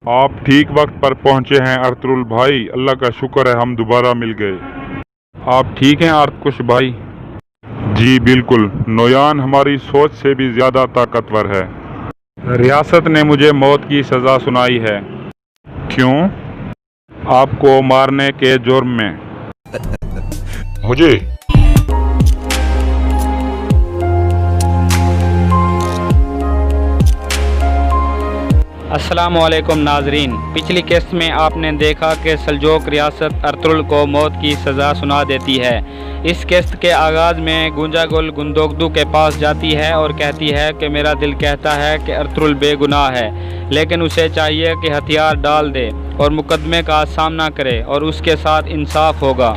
आप ठीक वक्त पर पहुंचे हैं अर्तुल भाई। अल्लाह का शुक्र है हम दोबारा मिल गए। आप ठीक हैं आर्तकुश भाई? जी बिल्कुल। नोयान हमारी सोच से भी ज़्यादा ताकतवर है। रियासत ने मुझे मौत की सज़ा सुनाई है। क्यों? आपको मारने के जुर्म में। मुझे? अस्सलामुअलैकुम नाजरीन, पिछली किस्त में आपने देखा कि सल्जोक रियासत अर्तुल को मौत की सज़ा सुना देती है। इस किस्त के आगाज़ में गुंजागुल गुंदोगदू के पास जाती है और कहती है कि मेरा दिल कहता है कि अर्तुल बेगुनाह है, लेकिन उसे चाहिए कि हथियार डाल दे और मुकदमे का सामना करे और उसके साथ इंसाफ होगा।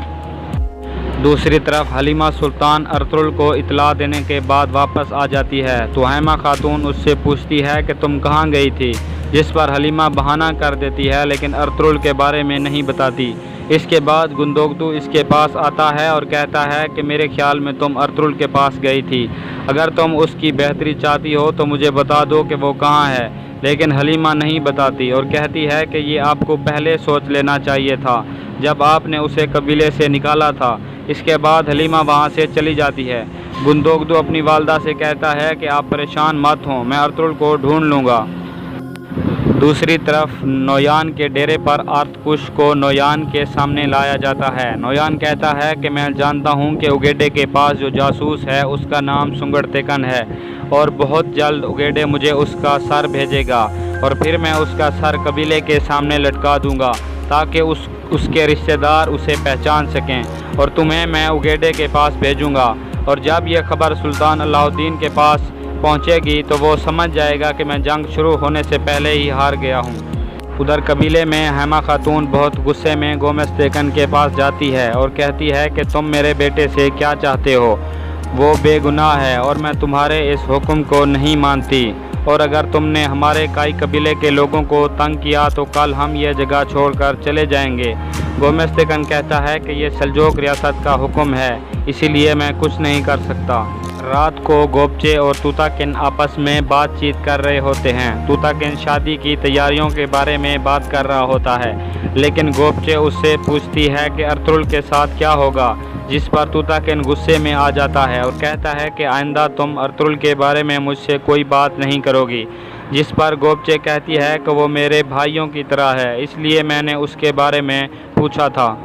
दूसरी तरफ हलीमा सुल्तान अर्तुल को इतला देने के बाद वापस आ जाती है। तुहैमा खातून उससे पूछती है कि तुम कहाँ गई थी, जिस पर हलीमा बहाना कर देती है लेकिन अर्तुल के बारे में नहीं बताती। इसके बाद गुंदोगदू इसके पास आता है और कहता है कि मेरे ख्याल में तुम अर्तुल के पास गई थी, अगर तुम उसकी बेहतरी चाहती हो तो मुझे बता दो कि वो कहाँ है। लेकिन हलीमा नहीं बताती और कहती है कि ये आपको पहले सोच लेना चाहिए था जब आपने उसे कबीले से निकाला था। इसके बाद हलीमा वहाँ से चली जाती है। गुंदोगदू अपनी वालदा से कहता है कि आप परेशान मत हों, मैं अर्तुल को ढूंढ लूँगा। दूसरी तरफ नोयान के डेरे पर आर्तकुश को नोयान के सामने लाया जाता है। नोयान कहता है कि मैं जानता हूँ कि उगेडे के पास जो जासूस है उसका नाम सुंगड़तेकन है और बहुत जल्द उगेडे मुझे उसका सर भेजेगा और फिर मैं उसका सर कबीले के सामने लटका दूंगा ताकि उसके रिश्तेदार उसे पहचान सकें और तुम्हें मैं उगेडे के पास भेजूंगा। और जब यह खबर सुल्तान अलाउद्दीन के पास पहुंचेगी तो वो समझ जाएगा कि मैं जंग शुरू होने से पहले ही हार गया हूं। उधर कबीले में हैमा खातून बहुत गुस्से में गोमेस्तेकन के पास जाती है और कहती है कि तुम मेरे बेटे से क्या चाहते हो, वो बेगुनाह है और मैं तुम्हारे इस हुक्म को नहीं मानती, और अगर तुमने हमारे काई कबीले के लोगों को तंग किया तो कल हम ये जगह छोड़कर चले जाएंगे। गोमेस्तेकन कहता है कि ये सल्जोक रियासत का हुक्म है, इसीलिए मैं कुछ नहीं कर सकता। रात को गोपचे और तूताकिन आपस में बातचीत कर रहे होते हैं। तूताकिन शादी की तैयारियों के बारे में बात कर रहा होता है, लेकिन गोपचे उससे पूछती है कि अर्तुल के साथ क्या होगा, जिस पर तूताकिन गुस्से में आ जाता है और कहता है कि आइंदा तुम अर्तुल के बारे में मुझसे कोई बात नहीं करोगी, जिस पर गोपचे कहती है कि वो मेरे भाइयों की तरह है, इसलिए मैंने उसके बारे में पूछा था।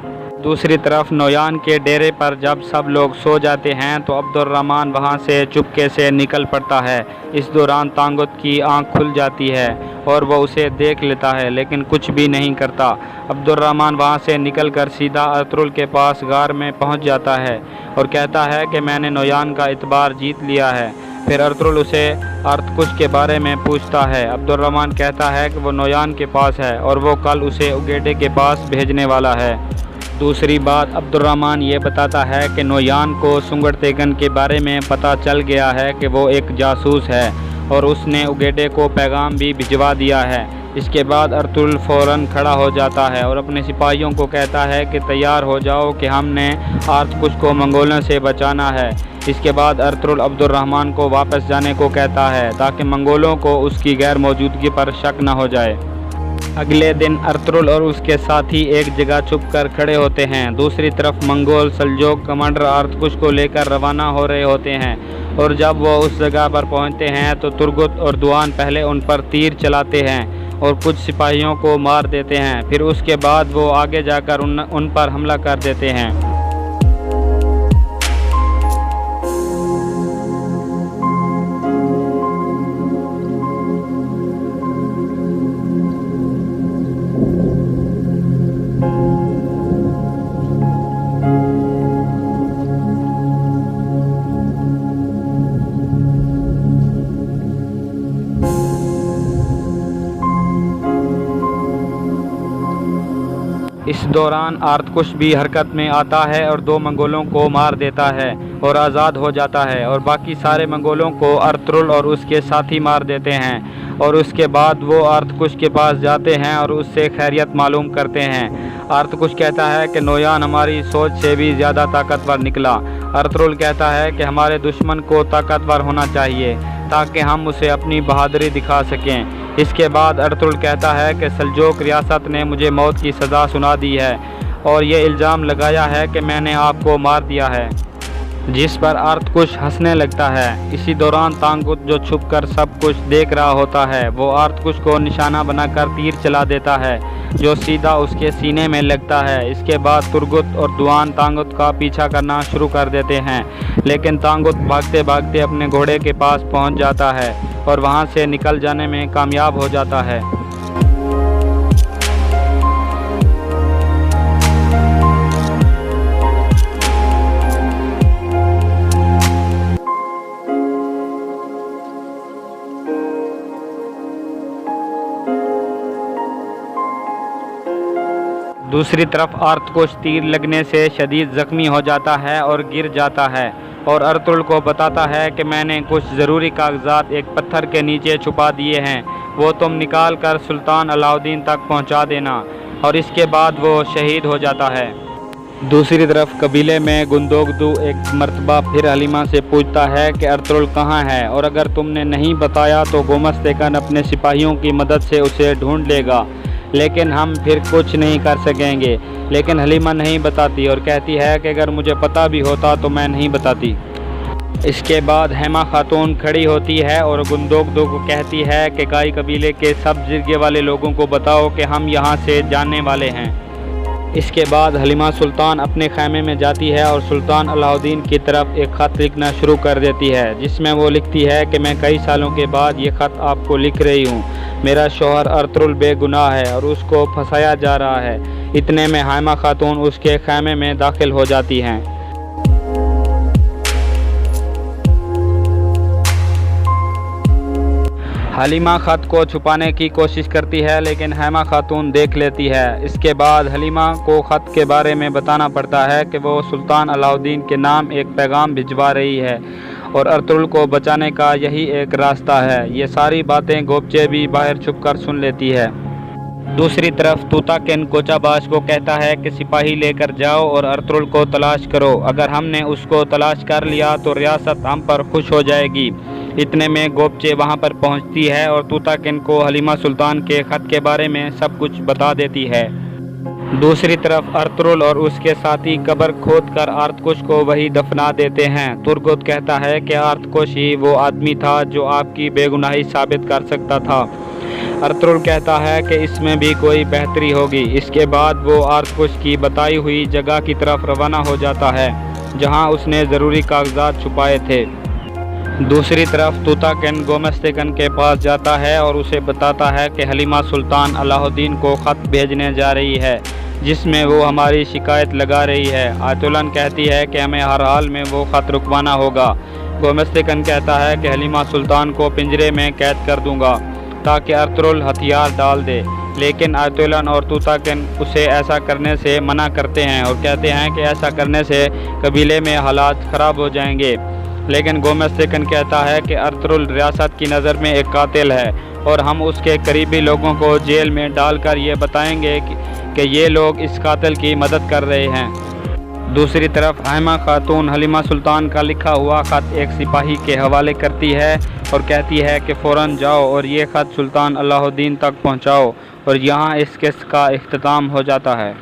दूसरी तरफ नोयान के डेरे पर जब सब लोग सो जाते हैं तो अब्दुर्रहमान वहां से चुपके से निकल पड़ता है। इस दौरान तांगुत की आंख खुल जाती है और वह उसे देख लेता है लेकिन कुछ भी नहीं करता। अब्दुर्रहमान वहां से निकलकर सीधा अर्तुल के पास गार में पहुंच जाता है और कहता है कि मैंने नोयान का इतबार जीत लिया है। फिर अर्तुल उसे आर्तकुश के बारे में पूछता है। अब्दुर्रहमान कहता है कि वो नोयान के पास है और वो कल उसे उगेडे के पास भेजने वाला है। दूसरी बात, अब्दुर्रहमान ये बताता है कि नोयान को सुंगड़तेकन के बारे में पता चल गया है कि वो एक जासूस है और उसने उगेडे को पैगाम भी भिजवा दिया है। इसके बाद अर्तुल फ़ौरन खड़ा हो जाता है और अपने सिपाहियों को कहता है कि तैयार हो जाओ कि हमने आर्तकुश को मंगोलों से बचाना है। इसके बाद अर्तुल अब्दुर्रहमान को वापस जाने को कहता है ताकि मंगोलों को उसकी गैर मौजूदगी पर शक न हो जाए। अगले दिन अर्तुल और उसके साथी एक जगह छुप कर खड़े होते हैं। दूसरी तरफ मंगोल सल्जोक कमांडर आर्तकुश को लेकर रवाना हो रहे होते हैं और जब वो उस जगह पर पहुंचते हैं तो तुर्गुत और दुआन पहले उन पर तीर चलाते हैं और कुछ सिपाहियों को मार देते हैं। फिर उसके बाद वो आगे जाकर उन पर हमला कर देते हैं। इस दौरान आर्तकुश भी हरकत में आता है और 2 मंगोलों को मार देता है और आज़ाद हो जाता है और बाकी सारे मंगोलों को अर्तुल और उसके साथी मार देते हैं। और उसके बाद वो आर्तकुश के पास जाते हैं और उससे खैरियत मालूम करते हैं। आर्तकुश कहता है कि नोयान हमारी सोच से भी ज़्यादा ताकतवर निकला। अर्तुल कहता है कि हमारे दुश्मन को ताकतवर होना चाहिए ताकि हम उसे अपनी बहादुरी दिखा सकें। اس کے بعد ارطغرل کہتا ہے کہ سلجوق ریاست نے مجھے موت کی سزا سنا دی ہے اور یہ الزام لگایا ہے کہ میں نے آپ کو مار دیا ہے، جس پر ارطغرل ہنسنے لگتا ہے۔ اسی دوران تانگوت جو چھپ کر سب کچھ دیکھ رہا ہوتا ہے وہ ارطغرل کو نشانہ بنا کر تیر چلا دیتا ہے جو سیدھا اس کے سینے میں لگتا ہے۔ اس کے بعد تورگت اور دوان تانگوت کا پیچھا کرنا شروع کر دیتے ہیں، لیکن تانگوت بھاگتے بھاگتے اپنے گھوڑے کے پاس پہنچ جاتا ہے اور وہاں سے نکل جانے میں کامیاب ہو جاتا ہے۔ دوسری طرف ارطغرل تیر لگنے سے شدید زخمی ہو جاتا ہے اور گر جاتا ہے اور ارطغرل کو بتاتا ہے کہ میں نے کچھ ضروری کاغذات ایک پتھر کے نیچے چھپا دیے ہیں، وہ تم نکال کر سلطان علاء الدین تک پہنچا دینا، اور اس کے بعد وہ شہید ہو جاتا ہے۔ دوسری طرف قبیلے میں گندوگدو ایک مرتبہ پھر حلیمہ سے پوچھتا ہے کہ ارطغرل کہاں ہے، اور اگر تم نے نہیں بتایا تو گومستیکن اپنے سپاہیوں کی مدد سے اسے ڈھونڈ لے گا، لیکن ہم پھر کچھ نہیں کر سکیں گے۔ لیکن حلیمہ نہیں بتاتی اور کہتی ہے کہ اگر مجھے پتہ بھی ہوتا تو میں نہیں بتاتی۔ اس کے بعد ہیما خاتون کھڑی ہوتی ہے اور گندوگدو کو کہتی ہے کہ گائی قبیلے کے سب جرگے والے لوگوں کو بتاؤ کہ ہم یہاں سے جانے والے ہیں۔ اس کے بعد حلیمہ سلطان اپنے خیمے میں جاتی ہے اور سلطان علاء الدین کی طرف ایک خط لکھنا شروع کر دیتی ہے، جس میں وہ لکھتی ہے کہ میں کئی سالوں کے بعد یہ خط آپ کو لکھ رہی ہوں، میرا شوہر ارطغرل بے گناہ ہے اور اس کو پھنسایا جا رہا ہے۔ اتنے میں ہیما خاتون اس کے خیمے میں داخل ہو جاتی ہیں۔ حلیمہ خط کو چھپانے کی کوشش کرتی ہے لیکن ہیما خاتون دیکھ لیتی ہے۔ اس کے بعد حلیمہ کو خط کے بارے میں بتانا پڑتا ہے کہ وہ سلطان علاء الدین کے نام ایک پیغام بھجوا رہی ہے اور ارطغرل کو بچانے کا یہی ایک راستہ ہے۔ یہ ساری باتیں گوبچے بھی باہر چھپ کر سن لیتی ہے۔ دوسری طرف توتاکن کوچا باش کو کہتا ہے کہ سپاہی لے کر جاؤ اور ارطغرل کو تلاش کرو، اگر ہم نے اس کو تلاش کر لیا تو ریاست ہم پر خوش ہو جائے گی۔ اتنے میں گوبچے وہاں پر پہنچتی ہے اور توتاکن کو حلیمہ سلطان کے خط کے بارے میں سب کچھ بتا دیتی ہے۔ دوسری طرف ارطغرل اور اس کے ساتھی قبر کھود کر ارطغرل کو وہی دفنا دیتے ہیں۔ تورگت کہتا ہے کہ ارطغرل ہی وہ آدمی تھا جو آپ کی بے گناہی ثابت کر سکتا تھا۔ ارطغرل کہتا ہے کہ اس میں بھی کوئی بہتری ہوگی۔ اس کے بعد وہ ارطغرل کی بتائی ہوئی جگہ کی طرف روانہ ہو جاتا ہے جہاں اس نے ضروری کاغذات چھپائے تھے۔ دوسری طرف توتاکن گومستیکن کے پاس جاتا ہے اور اسے بتاتا ہے کہ حلیمہ سلطان علاء الدین کو خط بھیجنے جا رہی ہے جس میں وہ ہماری شکایت لگا رہی ہے۔ آیت اللہ کہتی ہے کہ ہمیں ہر حال میں وہ خط رکوانا ہوگا۔ گومستیکن کہتا ہے کہ حلیمہ سلطان کو پنجرے میں قید کر دوں گا تاکہ ارطغرل ہتھیار ڈال دے، لیکن آیت اللہ اور توتاکن اسے ایسا کرنے سے منع کرتے ہیں اور کہتے ہیں کہ ایسا کرنے سے قبیلے میں حالات خراب ہو جائیں گے۔ لیکن گومستیکن کہتا ہے کہ ارطغرل ریاست کی نظر میں ایک قاتل ہے اور ہم اس کے قریبی لوگوں کو جیل میں ڈال کر یہ بتائیں گے کہ یہ لوگ اس قاتل کی مدد کر رہے ہیں۔ دوسری طرف ہیما خاتون حلیمہ سلطان کا لکھا ہوا خط ایک سپاہی کے حوالے کرتی ہے اور کہتی ہے کہ فوراً جاؤ اور یہ خط سلطان علاء الدین تک پہنچاؤ، اور یہاں اس قسط کا اختتام ہو جاتا ہے۔